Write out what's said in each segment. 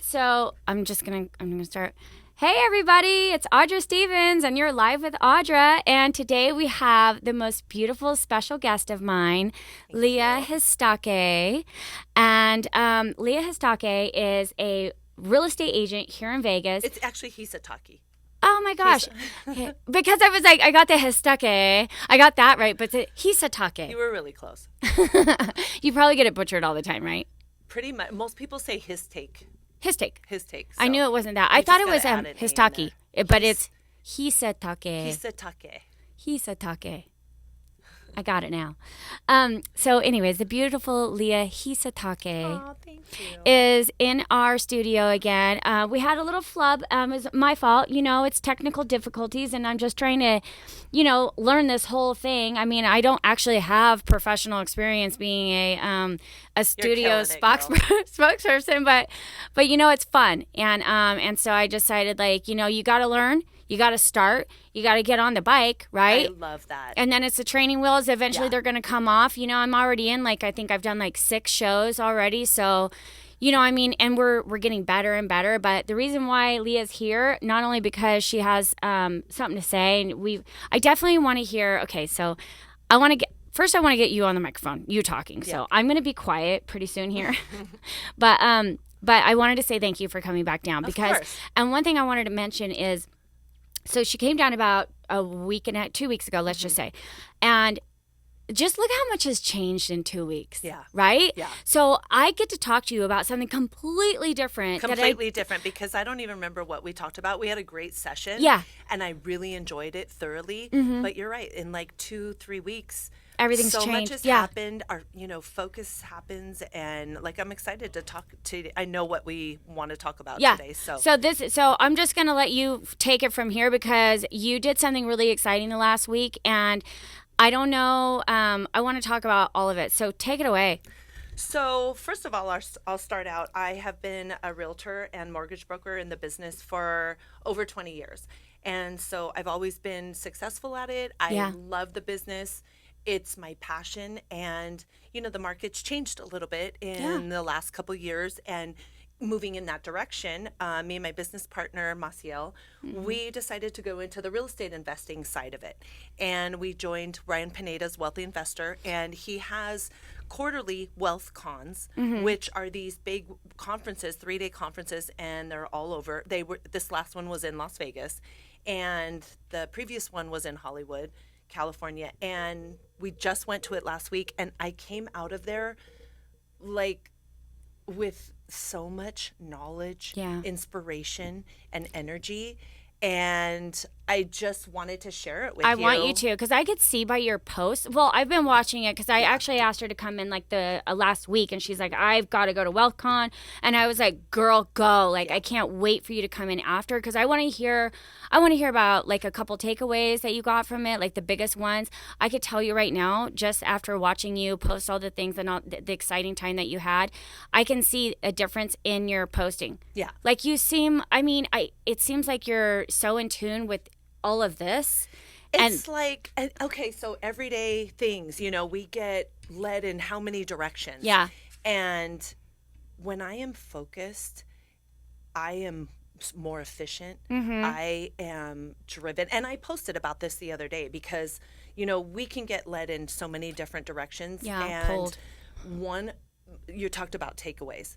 So I'm gonna start. Hey everybody, it's Audra Stevens, and you're live with Audra. And today we have the most beautiful special guest of mine, Leah Histake. And Leah Histake is a real estate agent here in Vegas. It's actually Hisatake. Oh my gosh. Because I was like, I got the Histake. I got that right, but it's Hisatake. You were really close. You probably get it butchered all the time, right? Pretty much. Most people say his take. Histake. His take. I so knew it wasn't that. I you thought just it was gotta add an A in Histaki, there. but it's Hisatake. Hisatake. Hisatake. I got it now. So, anyways, the beautiful Leah Histake Oh, thank you. is in our studio again. We had a little flub. It was my fault. You know, it's technical difficulties, and I'm just trying to, learn this whole thing. I mean, I don't actually have professional experience being a studio spokesperson, but it's fun, and so I decided, you got to learn. You got to start. You got to get on the bike, right? I love that. And then it's the training wheels. Eventually, they're going to come off. I'm already in, I think I've done 6 shows already. So, and we're getting better and better. But the reason why Leah's here, not only because she has something to say, and I definitely want to hear. Okay, so I want to get. First, I want to get you on the microphone, you talking. Yeah. So I'm going to be quiet pretty soon here. But I wanted to say thank you for coming back down Of course. and one thing I wanted to mention is, so she came down about a week and 2 weeks ago, let's just say. And just look how much has changed in 2 weeks. Yeah. Right? Yeah. So I get to talk to you about something completely different. Completely different, because I don't even remember what we talked about. We had a great session. Yeah. And I really enjoyed it thoroughly. Mm-hmm. But you're right. In 2-3 weeks, Everything's so changed. much has Yeah. happened. Our focus happens, and I'm excited to talk to. I know what we want to talk about today. So I'm just gonna let you take it from here, because you did something really exciting the last week, and I don't know. I want to talk about all of it. So take it away. So first of all, I'll start out. I have been a realtor and mortgage broker in the business for over 20 years. And so I've always been successful at it. I love the business. It's my passion. And, the market's changed a little bit in the last couple years. And moving in that direction, me and my business partner, Maciel, we decided to go into the real estate investing side of it. And we joined Ryan Pineda's Wealthy Investor, and he has quarterly wealth cons, which are these big conferences, 3-day conferences, and they're all over. This last one was in Las Vegas, and the previous one was in Hollywood, California. And we just went to it last week, and I came out of there with so much knowledge, inspiration, and energy. And I just wanted to share it with you. I want you to, because I could see by your posts. Well, I've been watching it because I actually asked her to come in the last week, and she's like, I've got to go to WealthCon. And I was like, girl, go. I can't wait for you to come in after, because I want to hear about a couple takeaways that you got from it, the biggest ones. I could tell you right now, just after watching you post all the things and all the exciting time that you had, I can see a difference in your posting. Yeah. You seem, it seems like you're so in tune with all of this. It's okay, so everyday things, we get led in how many directions. Yeah. And when I am focused, I am more efficient. I am driven. And I posted about this the other day, because, we can get led in so many different directions. Yeah, and pulled. You talked about takeaways.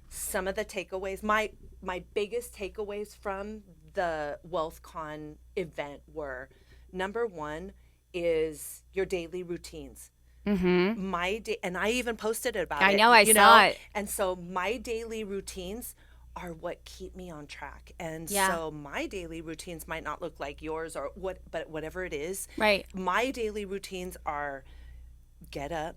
Some of the takeaways, my biggest takeaways from the WealthCon event were, number one is your daily routines. And I even posted about it. I know, I saw it. And so my daily routines are what keep me on track. And Yeah. so my daily routines might not look like yours, but whatever it is. Right. My daily routines are get up,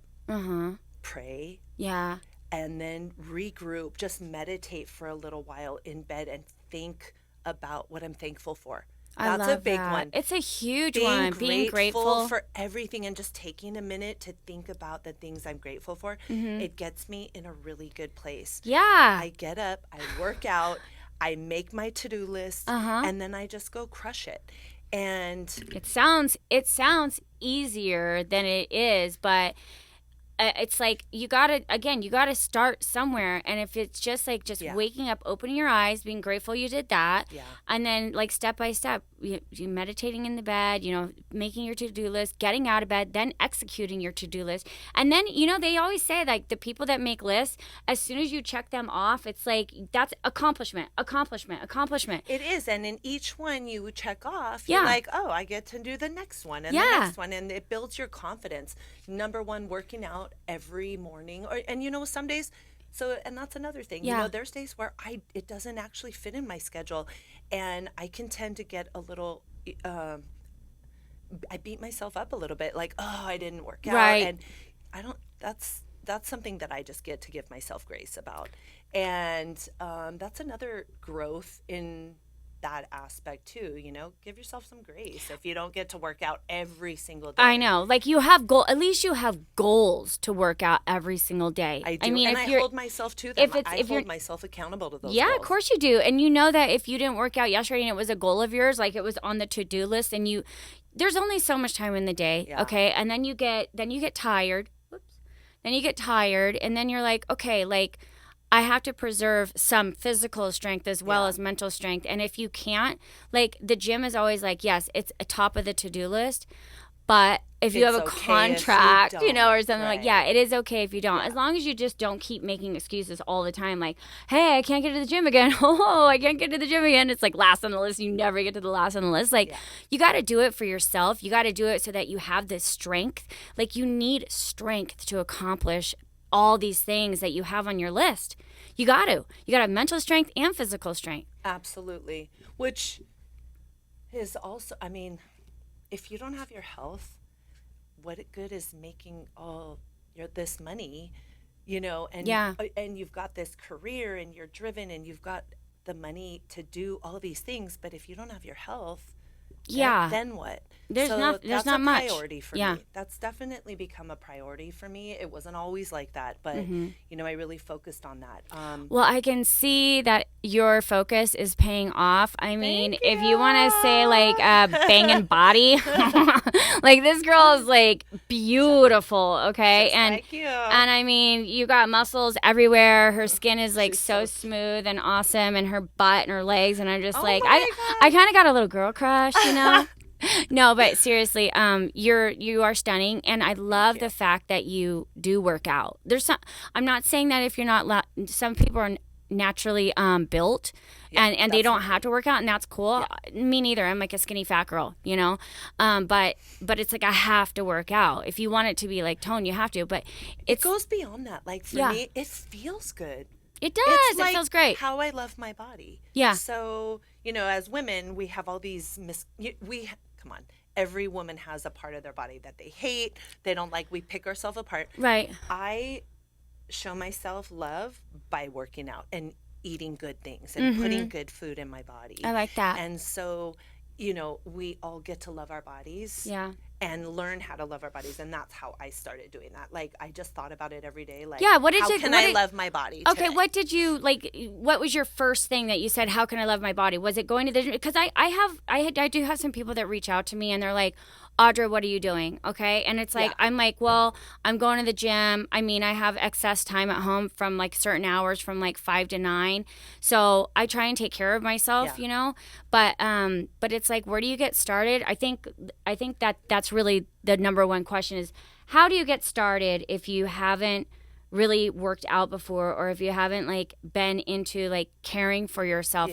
pray, Yeah. and then regroup, just meditate for a little while in bed and think about what I'm thankful for. I That's love a big that. one. It's a huge one. Being grateful for everything, and just taking a minute to think about the things I'm grateful for. It gets me in a really good place. Yeah. I get up, I work out, I make my to-do list, and then I just go crush it. And It sounds easier than it is, but it's like you gotta start somewhere. And if it's just like waking up, opening your eyes, being grateful you did that, and then like step by step, you meditating in the bed, making your to-do list, getting out of bed, then executing your to-do list. And then they always say like the people that make lists, as soon as you check them off, it's like that's accomplishment. It is. And in each one you check off, you're like, oh, I get to do the next one and the next one, and it builds your confidence. Number one, working out every morning, and some days, and that's another thing, there's days where it doesn't actually fit in my schedule, and I can tend to get a little I beat myself up a little bit, like, oh, I didn't work out, and I don't, that's something that I just get to give myself grace about. And that's another growth in that aspect too. Give yourself some grace if you don't get to work out every single day. I know, like at least you have goals to work out every single day. I do. And I hold myself to them. I hold myself accountable to those goals. Of course you do. And you know that if you didn't work out yesterday and it was a goal of yours, like it was on the to-do list, and there's only so much time in the day, okay? And then you get tired. Then you get tired, and then you're like, okay, like I have to preserve some physical strength as well as mental strength. And if you can't, like the gym is always like, yes, it's a top of the to-do list, but if you have a contract, or something like, it is okay if you don't. As long as you just don't keep making excuses all the time, like, hey, I can't get to the gym again. Oh, I can't get to the gym again. It's like last on the list. You never get to the last on the list. Like, you got to do it for yourself. You got to do it so that you have this strength. Like, you need strength to accomplish all these things that you have on your list. You got to have mental strength and physical strength. Absolutely. Which is also, I mean, if you don't have your health, what good is making all this money, and you've got this career and you're driven and you've got the money to do all these things, but if you don't have your health, then what? There's not much. That's a priority for me. That's definitely become a priority for me. It wasn't always like that, but I really focused on that. Well, I can see that your focus is paying off. I mean, if you want to say like banging body, like this girl is like beautiful, okay? Thank you. And I mean, you got muscles everywhere. Her skin is like so smooth and awesome, and her butt and her legs, and I'm just I kind of got a little girl crush, No, but seriously, you are stunning, and I love the fact that you do work out. I'm not saying that if you're not, some people are naturally built, and they don't have to work out, and that's cool. Me neither. I'm like a skinny fat girl, but it's like I have to work out. If you want it to be like tone, you have to. But it goes beyond that. Like for me, it feels good. It does. It feels great. How I love my body. Yeah. So as women, we have all these come on. Every woman has a part of their body that they hate, they don't like. We pick ourselves apart. Right. I show myself love by working out and eating good things and putting good food in my body. I like that. And so, we all get to love our bodies. Yeah. And learn how to love our bodies, and that's how I started doing that. Like I just thought about it every day. Like, how can I love my body? Okay, today? what did you like? What was your first thing that you said? How can I love my body? Was it going to the gym? Because I do have some people that reach out to me and they're like, Audra, what are you doing? Okay, and it's like I'm like, well, I'm going to the gym. I mean, I have excess time at home from like certain hours, from like 5 to 9, so I try and take care of myself, But it's like, where do you get started? I think that's really the number one question is, how do you get started if you haven't really worked out before, or if you haven't like been into like caring for yourself?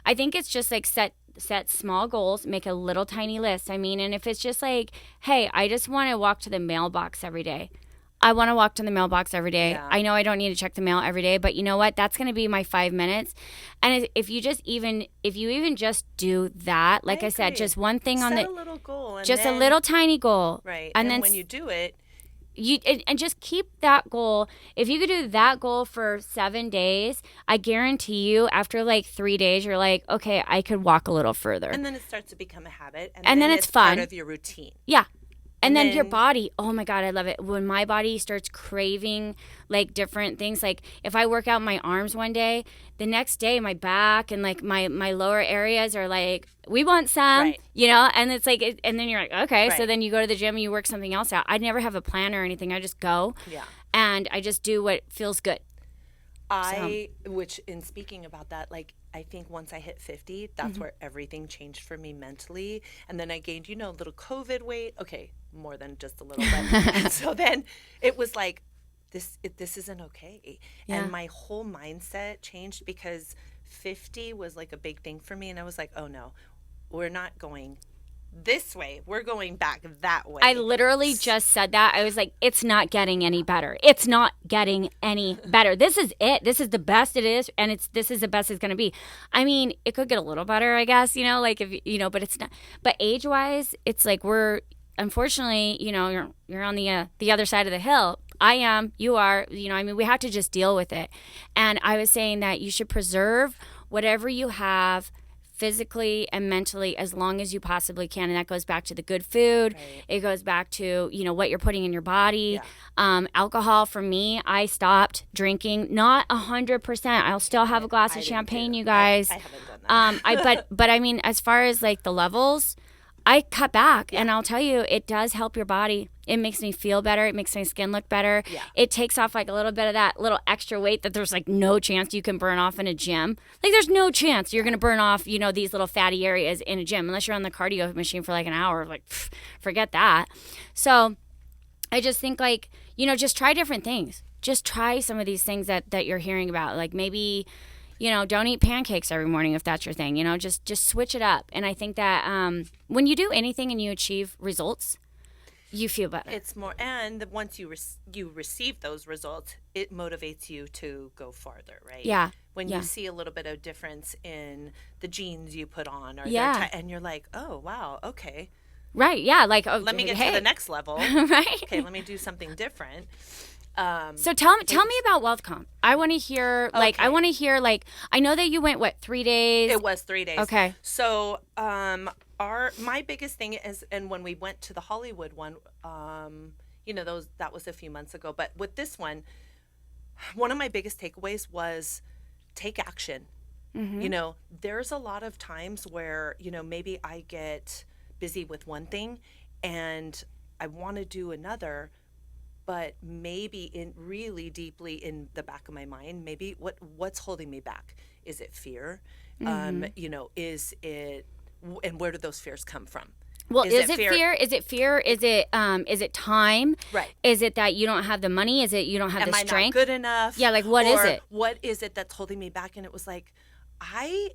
I think it's just like set small goals, make a little tiny list. I mean, and if it's just like, hey, I just want to walk to the mailbox every day. I want to walk to the mailbox every day. I know I don't need to check the mail every day, but you know what? That's going to be my 5 minutes. And if you even just do that, like I said, just one thing on a little goal, and just a little tiny goal, right? And then when you do it, and just keep that goal. If you could do that goal for 7 days, I guarantee you, after like 3 days, you're like, okay, I could walk a little further. And then it starts to become a habit, and then it's fun. Part of your routine. Yeah. And then your body, oh my God, I love it. When my body starts craving like different things, like if I work out my arms one day, the next day my back and like my lower areas are like, we want some, and it's like, and then you're like, okay, so then you go to the gym and you work something else out. I never have a plan or anything. I just go. Yeah. and I just do what feels good. Which in speaking about that, like, I think once I hit 50, that's where everything changed for me mentally. And then I gained, a little COVID weight. Okay, more than just a little bit. And so then it was like, this isn't okay. Yeah. And my whole mindset changed because 50 was like a big thing for me. And I was like, oh no, we're not going this way. We're going back that way. I literally just said that. I was like, it's not getting any better. It's not getting any better. This is it. This is the best it is. And this is the best it's going to be. I mean, it could get a little better, I guess, like if, but it's not, but age wise, it's like unfortunately, you're on the other side of the hill. I am, you are, we have to just deal with it. And I was saying that you should preserve whatever you have physically and mentally as long as you possibly can, and that goes back to the good food. Right. It goes back to what you're putting in your body. Alcohol, for me, I stopped drinking, not 100%. I'll still have a glass of champagne, you guys. I haven't done that. But I mean, as far as like the levels, I cut back, and I'll tell you, it does help your body. It makes me feel better. It makes my skin look better. Yeah. It takes off like a little bit of that little extra weight that there's like no chance you can burn off in a gym. Like there's no chance you're going to burn off, these little fatty areas in a gym unless you're on the cardio machine for like an hour. Like, forget that. So I just think like, just try different things. Just try some of these things that you're hearing about. Like maybe, don't eat pancakes every morning if that's your thing. Just switch it up. And I think that when you do anything and you achieve results, you feel better. It's more, and once you receive those results, it motivates you to go farther, right? Yeah. When you see a little bit of difference in the jeans you put on, or and you're like, oh wow, okay, right, yeah, like let me get to the next level, right? Okay, let me do something different. So tell me about WealthCon. I want to hear, like, I know that you went, 3 days? It was 3 days. Okay. So, my biggest thing is, and when we went to the Hollywood one, that was a few months ago, but with this one of my biggest takeaways was take action. Mm-hmm. There's a lot of times where, maybe I get busy with one thing and I want to do another, but maybe really deeply in the back of my mind, maybe what's holding me back? Is it fear? Mm-hmm. Is it, and where do those fears come from? Well, is it fear? Is it fear? Is it time? Right. Is it that you don't have the money? Is it you don't have the strength? Am I not good enough? Yeah, like what is it? What is it that's holding me back? And it was like, I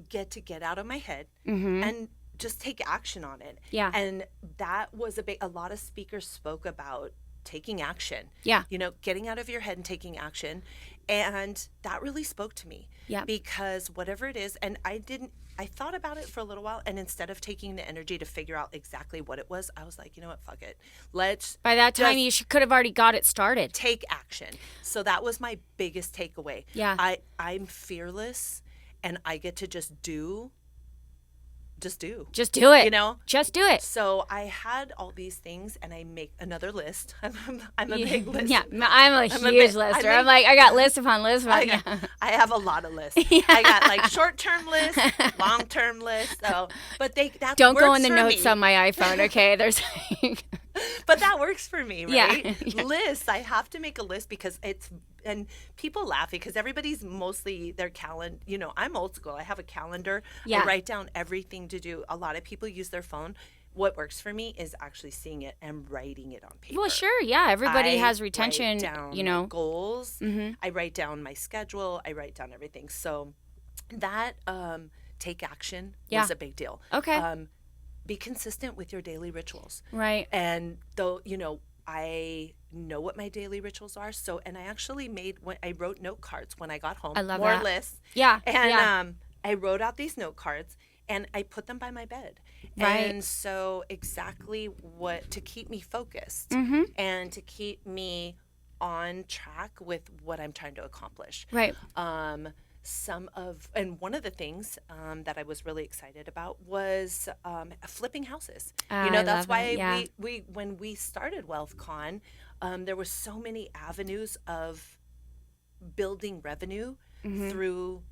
get out of my head and just take action on it. Yeah. And that was a lot of speakers spoke about taking action. Yeah. Getting out of your head and taking action. And that really spoke to me. Yeah. Because whatever it is, and I thought about it for a little while, and instead of taking the energy to figure out exactly what it was, I was like, you know what, fuck it. By that time, you could have already got it started. Take action. So that was my biggest takeaway. Yeah. I'm fearless, and I get to just do. Just do it. Just do it. So I had all these things, and I make another list. I'm a big list. Yeah, I'm a huge lister. I'm like, I got list upon list. I have a lot of lists. Yeah. I got like short-term lists, long-term lists. So, but that don't go in the for notes me. On my iPhone, okay? There's. But that works for me, right? Yeah. Lists. I have to make a list because and people laugh because everybody's mostly their calendar. I'm old school. I have a calendar. Yeah. I write down everything to do. A lot of people use their phone. What works for me is actually seeing it and writing it on paper. Well, sure. Yeah. Everybody has retention, write down goals. Mm-hmm. I write down my schedule. I write down everything. So that take action was a big deal. Okay. Be consistent with your daily rituals. Right. And though, I know what my daily rituals are. So, and I actually I wrote note cards when I got home. I love more that. lists. Yeah. And I wrote out these note cards and I put them by my bed. Right. And so exactly to keep me focused and to keep me on track with what I'm trying to accomplish. Right. And one of the things that I was really excited about was flipping houses. That's why we when we started WealthCon, there were so many avenues of building revenue through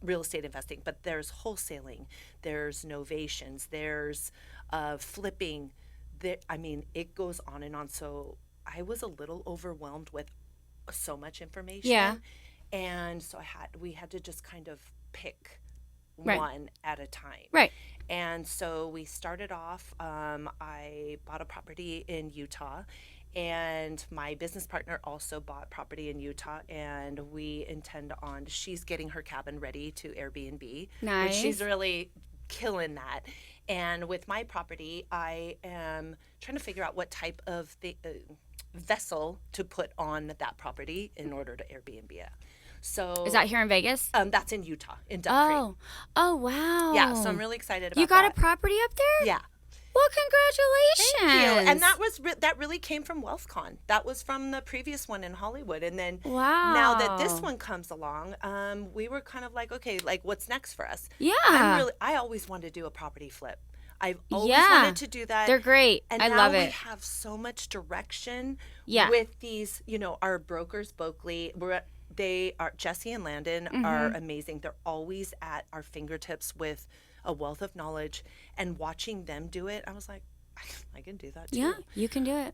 real estate investing. But there's wholesaling, there's novations, there's flipping. It goes on and on. So I was a little overwhelmed with so much information. Yeah. And so we had to just kind of pick Right. one at a time. Right. And so we started off, I bought a property in Utah, and my business partner also bought property in Utah, and we intend on, she's getting her cabin ready to Airbnb. Nice. Which she's really killing that. And with my property, I am trying to figure out what type of vessel to put on that property in order to Airbnb it. So Is that here in Vegas? that's in Utah, in Duck Creek. Oh, wow. Yeah, so I'm really excited about that. You got a property up there? Yeah. Well, congratulations. Thank you. And that really came from WealthCon. That was from the previous one in Hollywood. And then now that this one comes along, we were kind of like, okay, like what's next for us? Yeah. I always wanted to do a property flip. I've always wanted to do that. They're great. And I now love we it. have so much direction with these, our brokers, Boakley. Jesse and Landon are amazing. They're always at our fingertips with a wealth of knowledge, and watching them do it, I was like, I can do that too. Yeah, you can do it.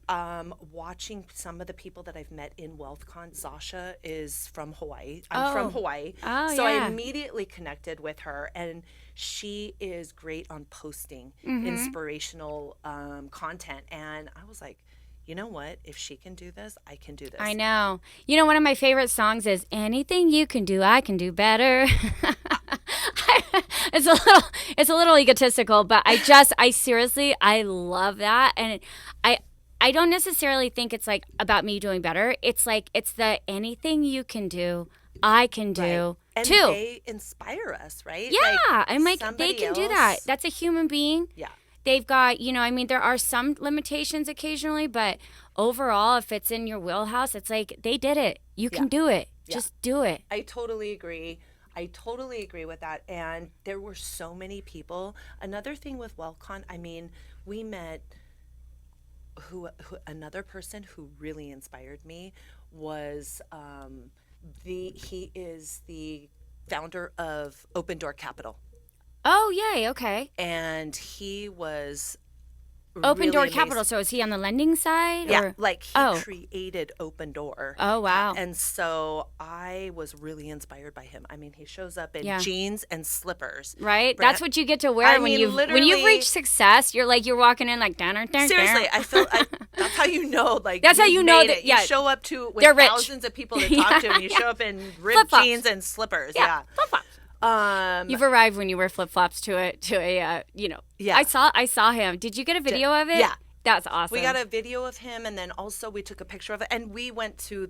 Watching some of the people that I've met in WealthCon, Sasha is from Hawaii. I'm from Hawaii. Oh, so yeah. I immediately connected with her, and she is great on posting inspirational content. And I was like, you know what? If she can do this, I can do this. I know. You know, one of my favorite songs is "Anything You Can Do, I Can Do Better." It's a little egotistical, but I seriously, I love that, and I don't necessarily think it's like about me doing better. It's like it's the anything you can do, I can do and too. They inspire us, right? Yeah, I'm like they can do that. else- That's a human being. Yeah. They've got, there are some limitations occasionally, but overall, if it's in your wheelhouse, it's like they did it. You can do it. Yeah. Just do it. I totally agree. With that. And there were so many people. Another thing with WellCon, we met who another person who really inspired me was he is the founder of Open Door Capital. Oh, yay. Okay. And he was Open really Door amazing. Capital. So is he on the lending side? Yeah, or? like he created Open Door. Oh, wow. And so I was really inspired by him. He shows up in jeans and slippers. Right? That's what you get to wear when you've reached success. You're walking in like, seriously, I feel that's how you know, like, that's how you know that, you show up with they're rich. thousands of people to talk to, and you show up in ripped Flip-flops. jeans and slippers. Yeah. Flip-flops. You've arrived when you wear flip-flops to a Yeah. I saw him. Did you get a video of it? Yeah. That's awesome. We got a video of him, and then also we took a picture of it, and we went to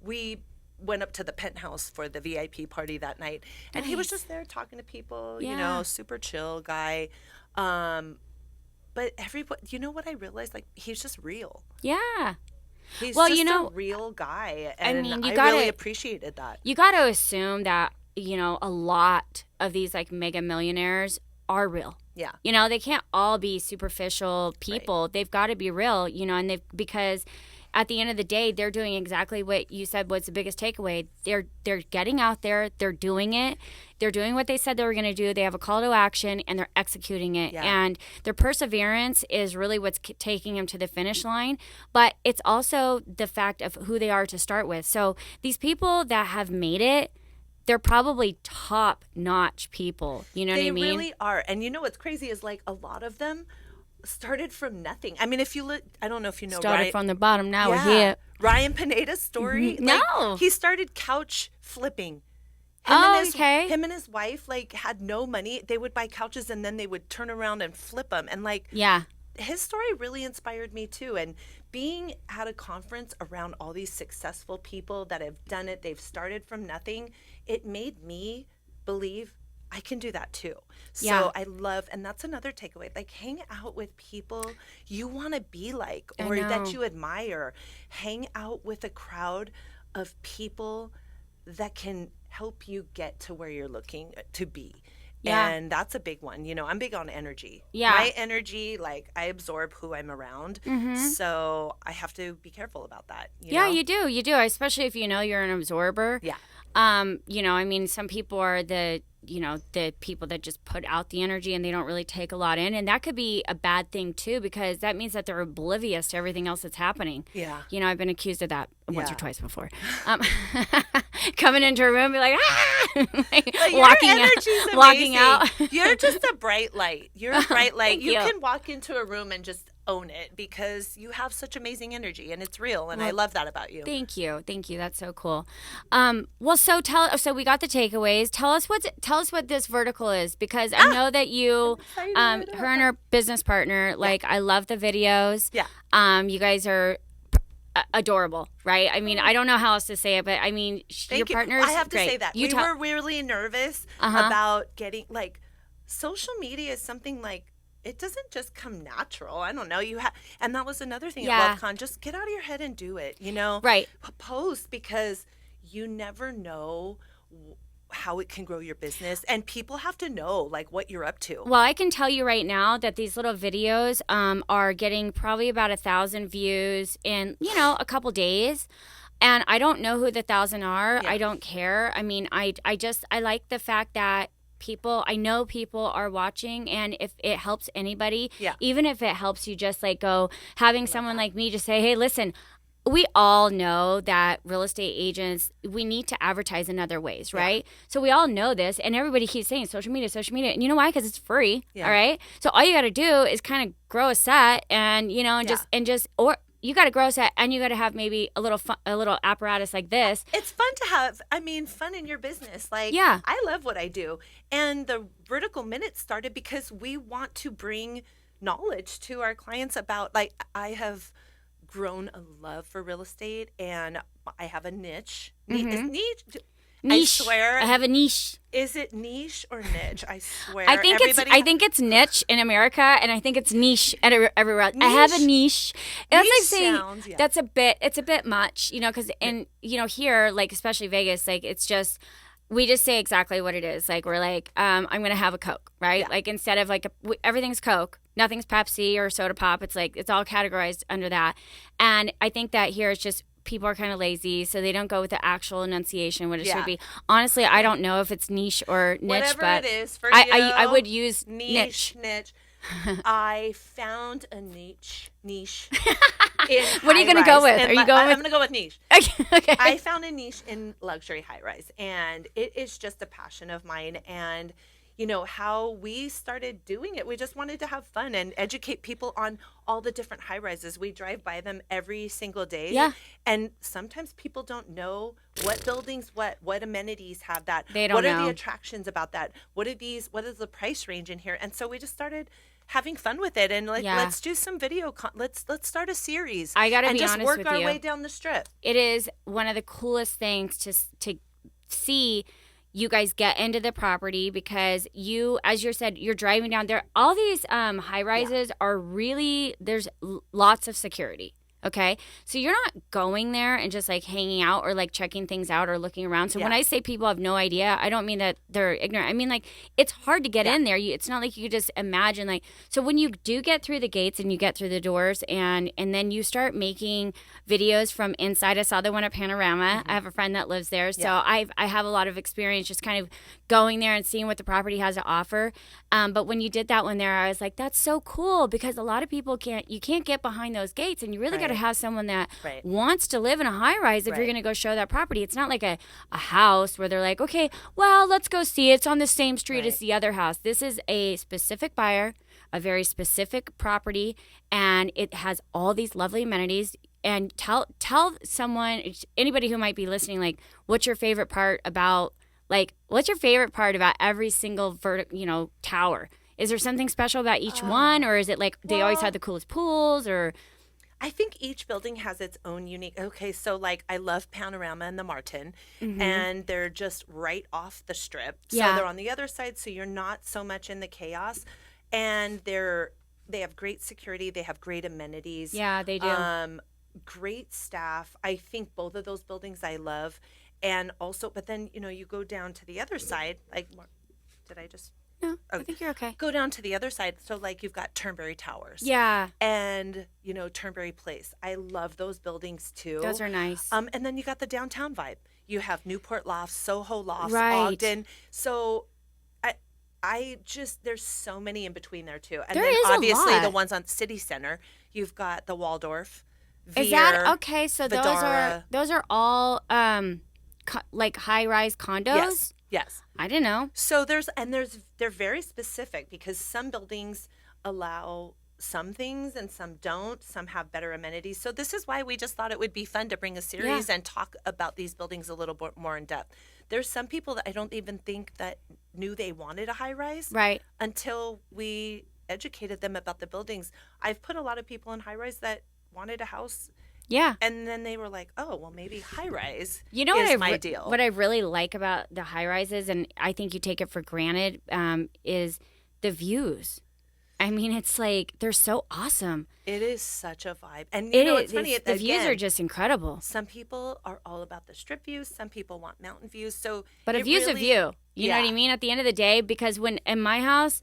we went up to the penthouse for the VIP party that night, and he was just there talking to people, super chill guy. But everybody, you know what I realized? Like, he's just real. Yeah. He's just a real guy, and I really appreciated that. You got to assume that, a lot of these like mega millionaires are real. Yeah. They can't all be superficial people. Right. They've got to be real, and because at the end of the day, they're doing exactly what you said was the biggest takeaway. They're getting out there, they're doing it. They're doing what they said they were going to do. They have a call to action, and they're executing it. Yeah. And their perseverance is really what's taking them to the finish line. But it's also the fact of who they are to start with. So these people that have made it, they're probably top-notch people. You know what I mean? They really are. And what's crazy is, like, a lot of them started from nothing. If you look, I don't know if you know Started Ryan, from the bottom, now we're here. Ryan Pineda's story. No. He started couch flipping. Okay. Him and his wife, like, had no money. They would buy couches, and then they would turn around and flip them. And, like, his story really inspired me too. And being at a conference around all these successful people that have done it, they've started from nothing, it made me believe I can do that too. So I love, and that's another takeaway, like, hang out with people you want to be like, or that you admire. Hang out with a crowd of people that can help you get to where you're looking to be. Yeah. And that's a big one. I'm big on energy. Yeah. My energy, like, I absorb who I'm around. Mm-hmm. So I have to be careful about that. You do. You do. Especially if you're an absorber. Yeah. You know, I mean, some people are the people that just put out the energy and they don't really take a lot in. And that could be a bad thing too, because that means that they're oblivious to everything else that's happening. Yeah. You know, I've been accused of that once or Yeah. twice before. Coming into a room and be like, like, But your walking energy's out, walking amazing. out. You're just a bright light. You're a bright light. Thank You you. can walk into a room and just own it because you have such amazing energy and it's real. And I love that about you. Thank you. That's so cool. Well, so we got the takeaways. Tell us what this vertical is, because I know that you, I'm excited. her and her business partner, like, I love the videos. Yeah. You guys are adorable, right? I mean, I don't know how else to say it, but I mean, your Thank you. partner's I have to great. say that. You We were really nervous about getting, like, social media is something like, it doesn't just come natural. I don't know. And that was another thing Yeah. at WealthCon. Just get out of your head and do it, you know? Right. Post, because you never know how it can grow your business, and people have to know, like, what you're up to. Well, I can tell you right now that these little videos are getting probably about 1,000 views in, a couple days. And I don't know who the 1,000 are. Yeah. I don't care. I mean, I like the fact that I know people are watching, and if it helps anybody, Yeah. even if it helps you just like go, having someone like me just say, hey, listen, we all know that real estate agents, we need to advertise in other ways, right? So we all know this, and everybody keeps saying social media. And you know why? Because it's free, all right? So all you got to do is kind of grow a set, and, or you got to grow a set, and you got to have maybe a little apparatus like this. It's fun to have, fun in your business. Like, Yeah. I love what I do. And the Vertical Minute started because we want to bring knowledge to our clients about, like, I have grown a love for real estate, and I have a niche. Mm-hmm. Niche? Niche. I swear. I have a niche. Is it niche or niche? I swear. I think it's niche in America, and I think it's niche everywhere else. I have a niche. That's Niche like saying sounds, yeah. it's a bit much, because here, like, especially Vegas, like, it's just, we just say exactly what it is. Like, we're like, I'm gonna have a Coke, right? Yeah. Like, instead of like everything's Coke, nothing's Pepsi or soda pop. It's like, it's all categorized under that. And I think that here it's just, people are kind of lazy, so they don't go with the actual enunciation, what it should be. Honestly, I don't know if it's niche or niche, whatever but it is for I would use niche. I found a niche. What are you going to go with? I'm going to go with niche. Okay. I found a niche in luxury high rise, and it is just a passion of mine. And how we started doing it, we just wanted to have fun and educate people on all the different high rises. We drive by them every single day. Yeah. And sometimes people don't know what buildings, what amenities have that. They don't What are know. the attractions about that? What is the price range in here? And so we just started having fun with it, and let's do some video. Let's start a series. I gotta and be just honest work with our you. way down the strip. It is one of the coolest things to see you guys get into the property, because you, as you said, you're driving down there. All these high rises are really, there's lots of security. Okay. So you're not going there and just like hanging out or like checking things out or looking around. So when I say people have no idea, I don't mean that they're ignorant. I mean, like, it's hard to get in there. It's not like you could just imagine, like, so when you do get through the gates and you get through the doors and then you start making videos from inside. I saw the one at Panorama. I have a friend that lives there. So I have a lot of experience just kind of going there and seeing what the property has to offer. But when you did that one there, I was like, that's so cool, because a lot of people can't get behind those gates, and you really got to have someone that wants to live in a high rise if you're going to go show that property. It's not like a house where they're like, okay, well, let's go see. It's on the same street as the other house. This is a specific buyer, a very specific property, and it has all these lovely amenities. And tell someone, anybody who might be listening, like, what's your favorite part about every single tower? Is there something special about each one, or is it like they always have the coolest pools? Or I think each building has its own unique. Okay, so like I love Panorama and the Martin, and they're just right off the strip. So they're on the other side, so you're not so much in the chaos, and they have great security. They have great amenities. Yeah, they do. Great staff. I think both of those buildings I love. And also, but then, you go down to the other side, like, did I just? No, I think you're okay. Go down to the other side. So, like, you've got Turnberry Towers. Yeah. And, Turnberry Place. I love those buildings, too. Those are nice. And then you got the downtown vibe. You have Newport Lofts, Soho Lofts, Right. Ogden. So I just, there's so many in between there too. And There then is a obviously the lot. ones on City Center, you've got the Waldorf, Is that Veer, okay? So Vidara. those are all like high rise condos. Yes. Yes. I didn't know. So they're very specific because some buildings allow some things and some don't. Some have better amenities. So this is why we just thought it would be fun to bring a series and talk about these buildings a little bit more in depth. There's some people that I don't even think that knew they wanted a high rise Right. until we educated them about the buildings. I've put a lot of people in high rise that wanted a house. Yeah. And then they were like, "Oh, well, maybe high rise You know is my deal." What I really like about the high rises, and I think you take it for granted, is the views. I mean, it's like they're so awesome. It is such a vibe, and it's funny. The views are just incredible. Some people are all about the strip views. Some people want mountain views. So, but a view's a view. You know what I mean? At the end of the day, because when in my house,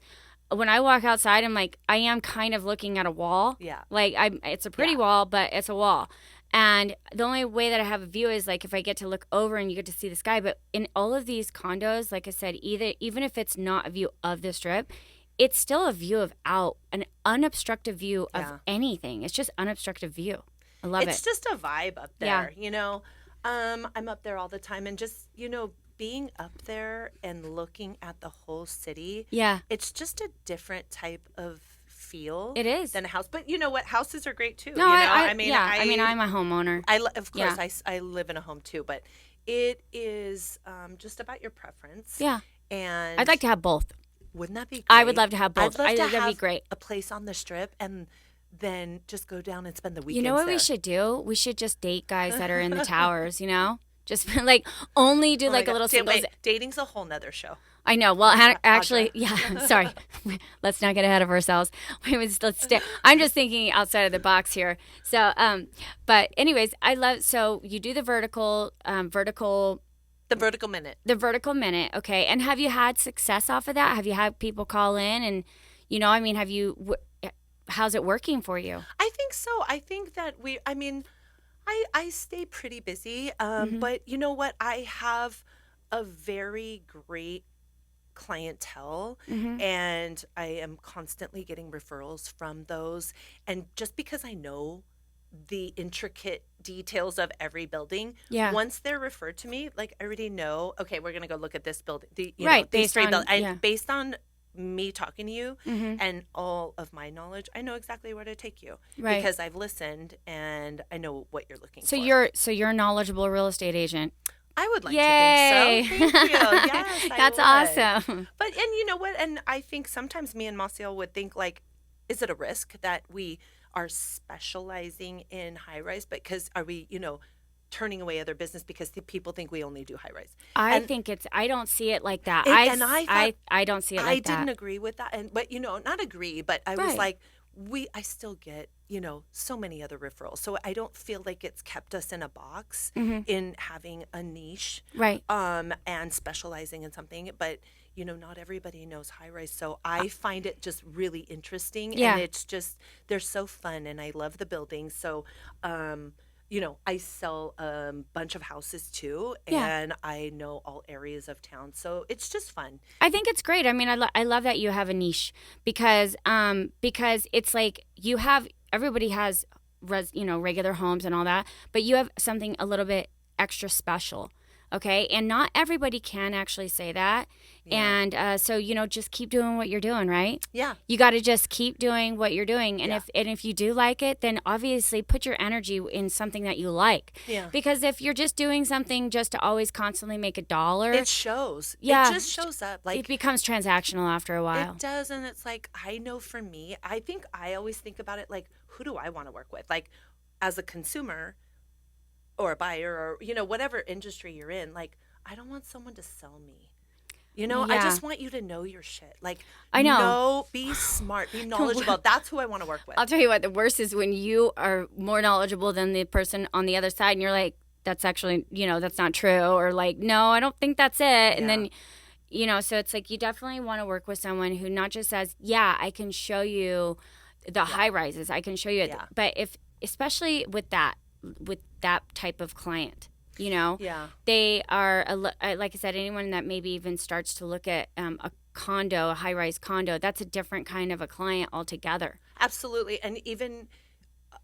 when I walk outside, I'm like, I am kind of looking at a wall. Yeah. Like it's a pretty wall, but it's a wall. And the only way that I have a view is like if I get to look over and you get to see the sky. But in all of these condos, like I said, even if it's not a view of the strip, it's still a view of an unobstructed view of anything. It's just unobstructed view. I love it. It's just a vibe up there, I'm up there all the time, and just, being up there and looking at the whole city. Yeah. It's just a different type of feel. It is. Than a house. But you know what? Houses are great too. No, I mean, I'm a homeowner. Of course, I live in a home too, but it is just about your preference. Yeah. And I'd like to have both. Wouldn't that be great? I would love to have both. I'd love to that'd have be great. a place on the strip and then just go down and spend the weekends You know what there. we should do? We should just date guys that are in the towers, Just like only do like a little singles. Wait, dating's a whole nother show. I know. Well, actually, sorry. Let's not get ahead of ourselves. Let's stay. I'm just thinking outside of the box here. So, but anyways, so you do the vertical. The vertical minute. The vertical minute, okay. And have you had success off of that? Have you had people call in and, how's it working for you? I think so. I think that I stay pretty busy. But you know what? I have a very great clientele and I am constantly getting referrals from those. And just because I know the intricate details of every building. Yeah. Once they're referred to me, like I already know, okay, we're going to go look at this building. Based on me talking to you and all of my knowledge, I know exactly where to take you because I've listened and I know what you're looking for. So you're a knowledgeable real estate agent. I would like to think so. Thank you. Yes, That's awesome. But, and you know what? And I think sometimes me and Marcial would think like, is it a risk that we are specializing in high rise, because are we, turning away other business because the people think we only do high rise? I don't see it like that. I don't see it like that. I didn't agree with that. But not agree, but I was like, I still get, so many other referrals. So I don't feel like it's kept us in a box in having a niche. Right. And specializing in something, but not everybody knows high rise. So I find it just really interesting. Yeah. And it's just, they're so fun and I love the buildings. So, I sell a bunch of houses too, and I know all areas of town. So it's just fun. I think it's great. I mean, I love that you have a niche because it's like everybody has regular homes and all that, but you have something a little bit extra special. Okay. And not everybody can actually say that. Yeah. And so, just keep doing what you're doing, right? Yeah. You got to just keep doing what you're doing. And if you do like it, then obviously put your energy in something that you like. Yeah. Because if you're just doing something just to always constantly make $1, it shows. Yeah. It just shows up. Like it becomes transactional after a while. It does. And it's like, I know for me, I think I always think about it like, who do I want to work with? Like as a consumer, or a buyer, or whatever industry you're in, like I don't want someone to sell me. I just want you to know your shit. Like I know. Be smart, be knowledgeable. That's who I want to work with. I'll tell you what, the worst is when you are more knowledgeable than the person on the other side and you're like, that's actually, that's not true, or like, no, I don't think that's it. Yeah. And then so it's like you definitely want to work with someone who not just says, yeah, I can show you the high rises, I can show you it. Yeah. But especially with that type of client. You know, Yeah. they are, like I said, anyone that maybe even starts to look at a condo, a high-rise condo, that's a different kind of a client altogether. Absolutely. And even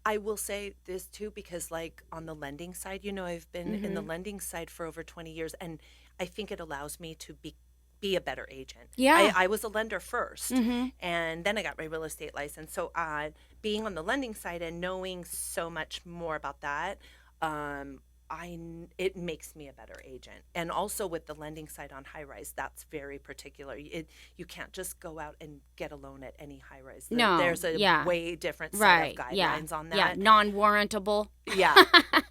I will say this too, because like on the lending side, I've been in the lending side for over 20 years, and I think it allows me to be a better agent. Yeah. I was a lender first, and then I got my real estate license. So being on the lending side and knowing so much more about that, it makes me a better agent. And also with the lending side on high rise, that's very particular. You can't just go out and get a loan at any high rise. No, there's a way different set of guidelines on that. Yeah, non-warrantable. Yeah,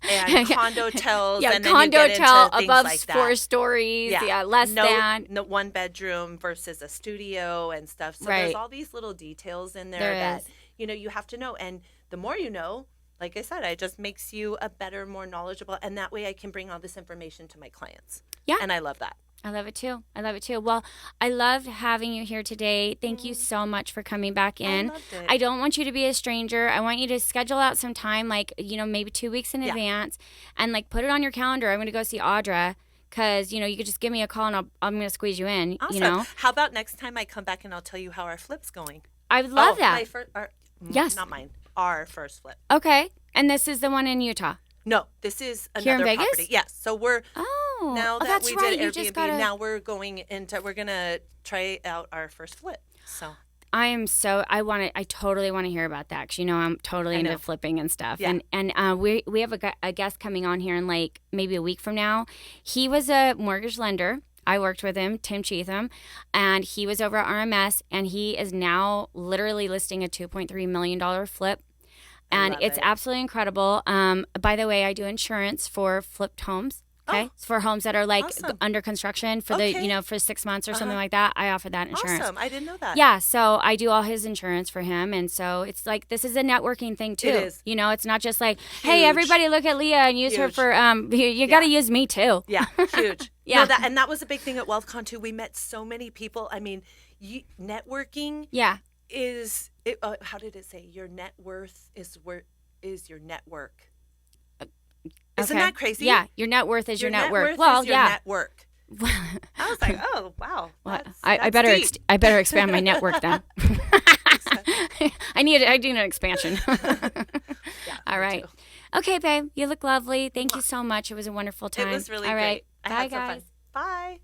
and condo tells. Yeah, and then condo you get tell into things above like that. 4 stories. Yeah, less than. No, one bedroom versus a studio and stuff. So Right. there's all these little details in there, There that is. you have to know. And the more you know, like I said, it just makes you a better, more knowledgeable, and that way I can bring all this information to my clients. Yeah. And I love that. I love it too. Well, I loved having you here today. Thank you so much for coming back in. I loved it. I don't want you to be a stranger. I want you to schedule out some time, like, maybe 2 weeks in advance, and like put it on your calendar. I'm going to go see Audra, because, you could just give me a call and I'm going to squeeze you in, Awesome. How about next time I come back and I'll tell you how our flip's going? I would love that. Yes. Not mine. Our first flip. Okay. And this is the one in Utah. No, this is Here in another Vegas? property. Yes. So we're now that that's we right. did You Airbnb, just gotta... now we're gonna try out our first flip. So I totally want to hear about that, because I'm totally into flipping and stuff. Yeah. And we have a guest coming on here in like maybe a week from now. He was a mortgage lender. I worked with him, Tim Cheatham, and he was over at RMS, and he is now literally listing a $2.3 million flip. And it's absolutely incredible. By the way, I do insurance for flipped homes. Okay, it's for homes that are like under construction for the for 6 months or something like that. I offer that insurance. Awesome, I didn't know that. Yeah, so I do all his insurance for him, and so it's like this is a networking thing too. It is. It's not just like, hey, everybody, look at Leah and use her for. You got to use me too. Yeah, huge. Yeah, no, that was a big thing at WealthCon too. We met so many people. I mean, networking. Yeah. Is how did it say? Your net worth is your network. Isn't that crazy? Yeah, your net worth is your network. Well, your network. I was like, oh wow. I better I better expand my network then. I need an expansion. All right. Too. Okay, babe. You look lovely. Thank you so much. It was a wonderful time. It was really great. All right. Bye, guys. Bye.